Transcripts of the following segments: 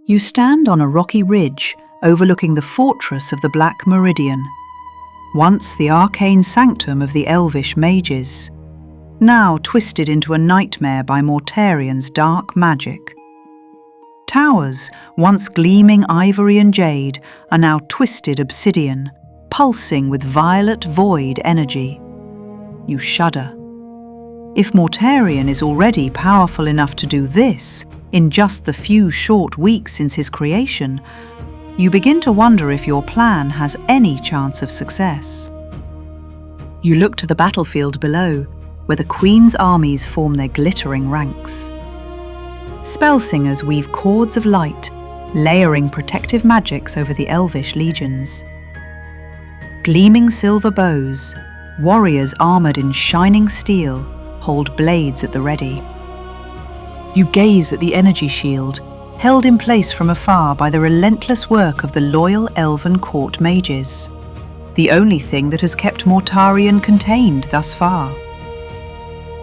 You stand on a rocky ridge overlooking the fortress of the Black Meridian, once the arcane sanctum of the Elvish mages, now twisted into a nightmare by Mortarian's dark magic. Towers, once gleaming ivory and jade, are now twisted obsidian, pulsing with violet void energy. You shudder. If Mortarian is already powerful enough to do this in just the few short weeks since his creation, you begin to wonder if your plan has any chance of success. You look to the battlefield below, where the Queen's armies form their glittering ranks. Spellsingers weave cords of light, layering protective magics over the Elvish legions. Gleaming silver bows, warriors armoured in shining steel hold blades at the ready. You gaze at the energy shield, held in place from afar by the relentless work of the loyal elven court mages, the only thing that has kept Mortarian contained thus far.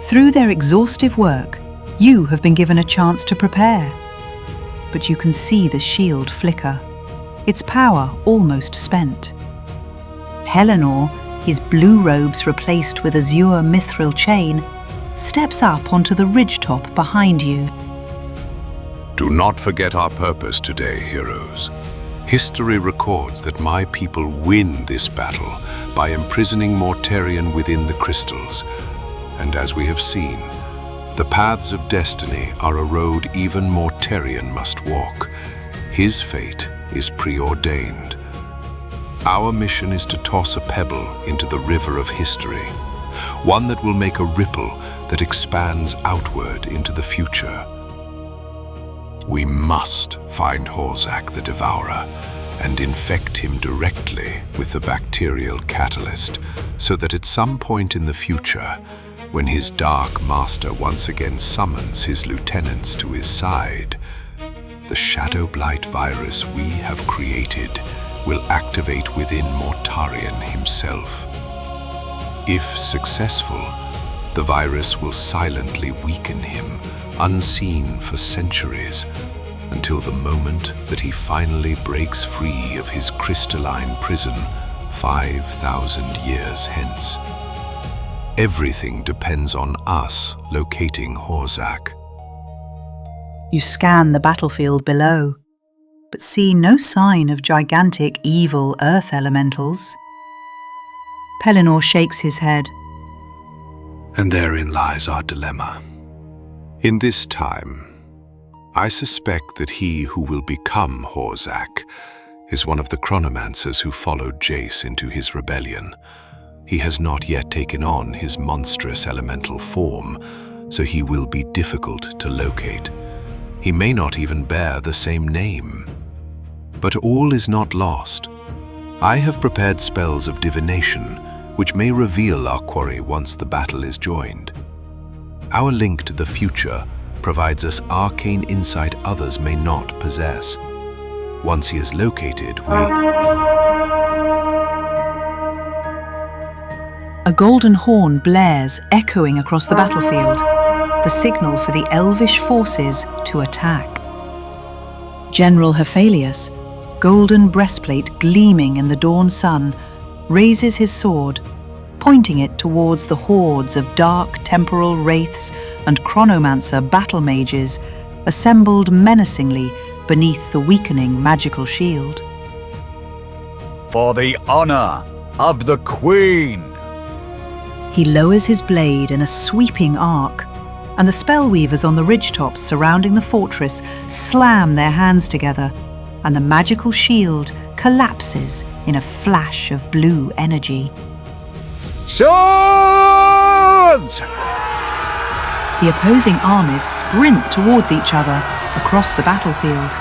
Through their exhaustive work, you have been given a chance to prepare. But you can see the shield flicker, its power almost spent. Helenor, his blue robes replaced with azure mithril chain, steps up onto the ridgetop behind you. Do not forget our purpose today, heroes. History records that my people win this battle by imprisoning Mortarian within the crystals. And as we have seen, the paths of destiny are a road even Mortarian must walk. His fate is preordained. Our mission is to toss a pebble into the river of history, one that will make a ripple that expands outward into the future. We must find Horzak the Devourer and infect him directly with the bacterial catalyst, so that at some point in the future, when his dark master once again summons his lieutenants to his side, the Shadow Blight virus we have created will activate within Mortarian himself. If successful, the virus will silently weaken him, unseen for centuries, until the moment that he finally breaks free of his crystalline prison 5,000 years hence. Everything depends on us locating Horzak. You scan the battlefield below, but see no sign of gigantic evil earth elementals. Pellinor shakes his head. And therein lies our dilemma. In this time, I suspect that he who will become Horzak is one of the chronomancers who followed Jace into his rebellion. He has not yet taken on his monstrous elemental form, so he will be difficult to locate. He may not even bear the same name. But all is not lost. I have prepared spells of divination, which may reveal our quarry once the battle is joined. Our link to the future provides us arcane insight others may not possess. Once he is located, A golden horn blares, echoing across the battlefield, the signal for the Elvish forces to attack. General Hephaleous, golden breastplate gleaming in the dawn sun, raises his sword, pointing it towards the hordes of dark temporal wraiths and chronomancer battle mages assembled menacingly beneath the weakening magical shield. For the honor of the Queen! He lowers his blade in a sweeping arc, and the spellweavers on the ridgetops surrounding the fortress slam their hands together, and the magical shield collapses in a flash of blue energy. Swords! The opposing armies sprint towards each other across the battlefield.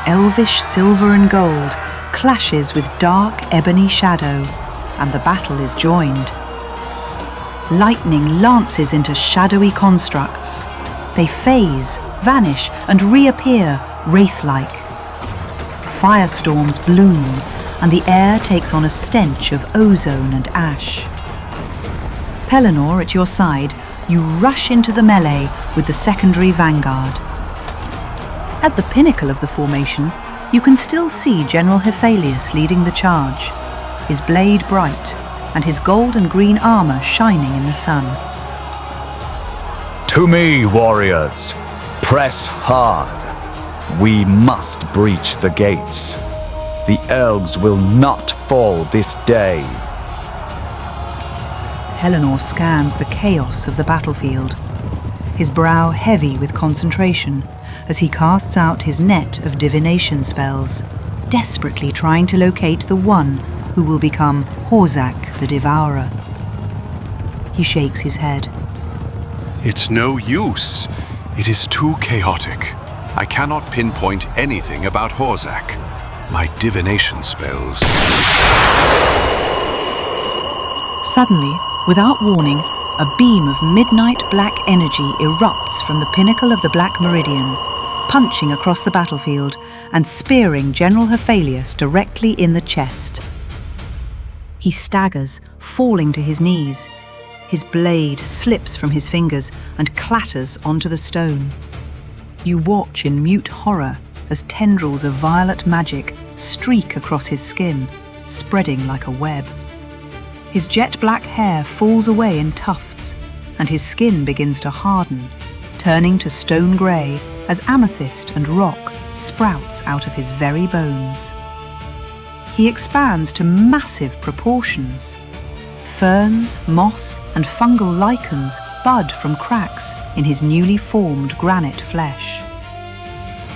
Elvish silver and gold clashes with dark ebony shadow, and the battle is joined. Lightning lances into shadowy constructs. They phase, vanish, and reappear wraith-like. Firestorms bloom, and the air takes on a stench of ozone and ash. Pellinor, at your side, you rush into the melee with the secondary vanguard. At the pinnacle of the formation, you can still see General Hephaleous leading the charge, his blade bright and his gold and green armor shining in the sun. To me, warriors! Press hard! We must breach the gates. The elves will not fall this day. Pellinor scans the chaos of the battlefield, his brow heavy with concentration as he casts out his net of divination spells, desperately trying to locate the one who will become Horzak the Devourer. He shakes his head. It's no use. It is too chaotic. I cannot pinpoint anything about Horzak. My divination spells. Suddenly, without warning, a beam of midnight black energy erupts from the pinnacle of the Black Meridian, punching across the battlefield and spearing General Hephaleous directly in the chest. He staggers, falling to his knees. His blade slips from his fingers and clatters onto the stone. You watch in mute horror as tendrils of violet magic streak across his skin, spreading like a web. His jet black hair falls away in tufts, and his skin begins to harden, turning to stone grey as amethyst and rock sprouts out of his very bones. He expands to massive proportions. Ferns, moss, and fungal lichens bud from cracks in his newly formed granite flesh.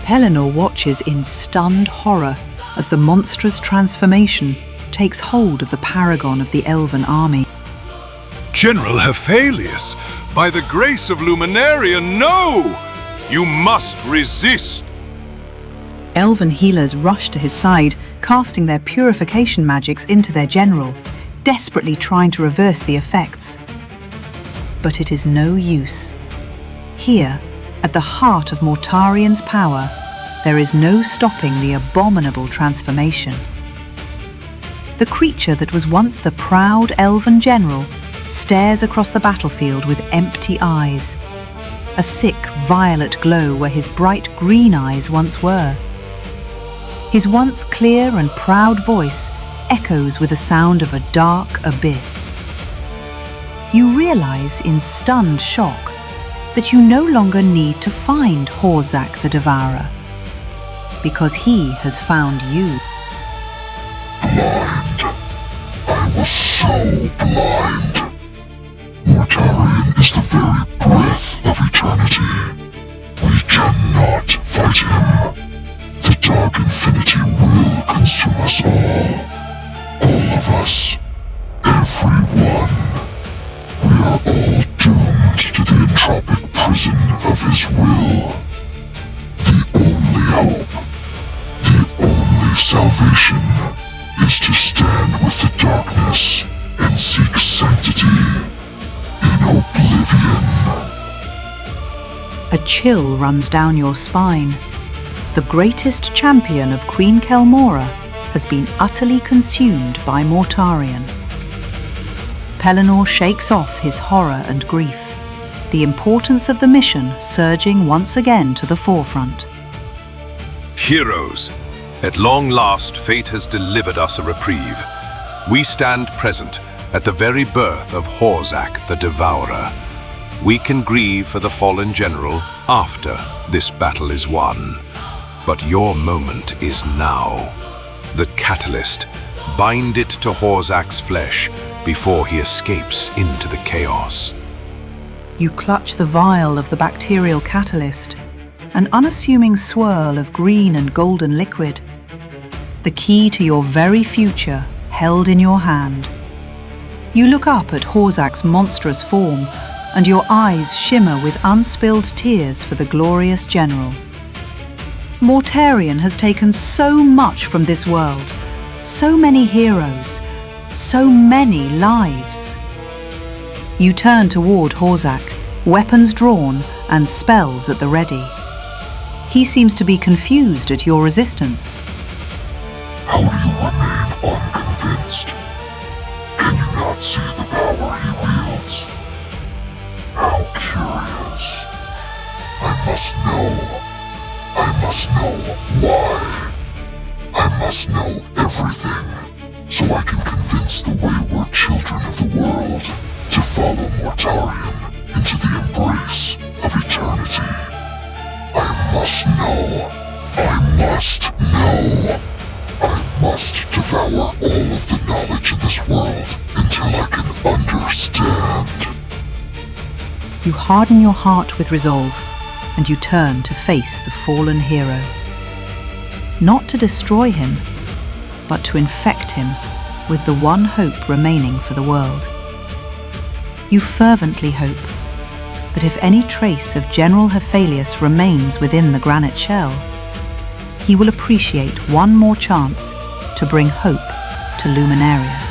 Pellinor watches in stunned horror as the monstrous transformation takes hold of the paragon of the elven army. General Hephaleous, by the grace of Luminaria, no! You must resist! Elven healers rush to his side, casting their purification magics into their general, desperately trying to reverse the effects. But it is no use. Here, at the heart of Mortarian's power, there is no stopping the abominable transformation. The creature that was once the proud elven general stares across the battlefield with empty eyes, a sick violet glow where his bright green eyes once were. His once clear and proud voice echoes with the sound of a dark abyss. You realize in stunned shock that you no longer need to find Horzak the Devourer, because he has found you. Blind. I was so blind. Mortarian is the very breath of eternity. We cannot fight him. The dark infinity will consume us all. All of us. Everyone. We are all doomed to the entropic prison of his will. The only hope, the only salvation, is to stand with the darkness and seek sanctity in oblivion. A chill runs down your spine. The greatest champion of Queen Kelmora has been utterly consumed by Mortarian. Pellinor shakes off his horror and grief, the importance of the mission surging once again to the forefront. Heroes, at long last fate has delivered us a reprieve. We stand present at the very birth of Horzak the Devourer. We can grieve for the fallen general after this battle is won. But your moment is now. The catalyst, bind it to Horzak's flesh before he escapes into the chaos. You clutch the vial of the bacterial catalyst, an unassuming swirl of green and golden liquid. The key to your very future held in your hand. You look up at Horzak's monstrous form, and your eyes shimmer with unspilled tears for the glorious general. Mortarian has taken so much from this world, so many heroes, so many lives. You turn toward Horzak, weapons drawn and spells at the ready. He seems to be confused at your resistance. How do you remain unconvinced? Can you not see the power he wields? How curious. I must know. I must know why. I must know everything, so I can convince the wayward children of the world to follow Mortarion into the embrace of eternity. I must know. I must know. I must devour all of the knowledge in this world until I can understand. You harden your heart with resolve, and you turn to face the fallen hero. Not to destroy him, but to infect him with the one hope remaining for the world. You fervently hope that if any trace of General Hephaleous remains within the granite shell, he will appreciate one more chance to bring hope to Luminaria.